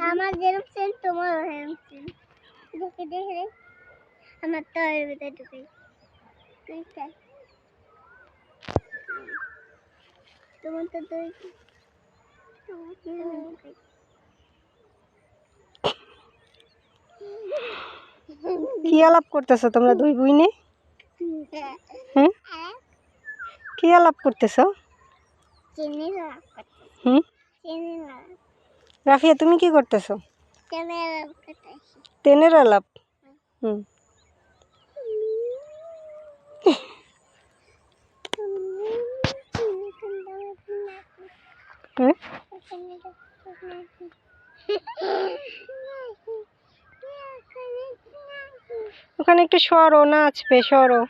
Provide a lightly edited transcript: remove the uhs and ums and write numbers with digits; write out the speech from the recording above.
আমার যেরকম সেন তোমার এরকম সেন দেখে দেখে আমার তো এর ভিতরে ঢুকে তোমার তো দুই কি আলাপ করতেছো তোমরা দুই বোনে? হ্যাঁ, কি আলাপ করতেছো? হুম, রাফিয়া তুমি কি করতেছো? তেনের আলাপ। হুম, হ্যাঁ, ওখানে একটু সরো, নাচবে, সরো।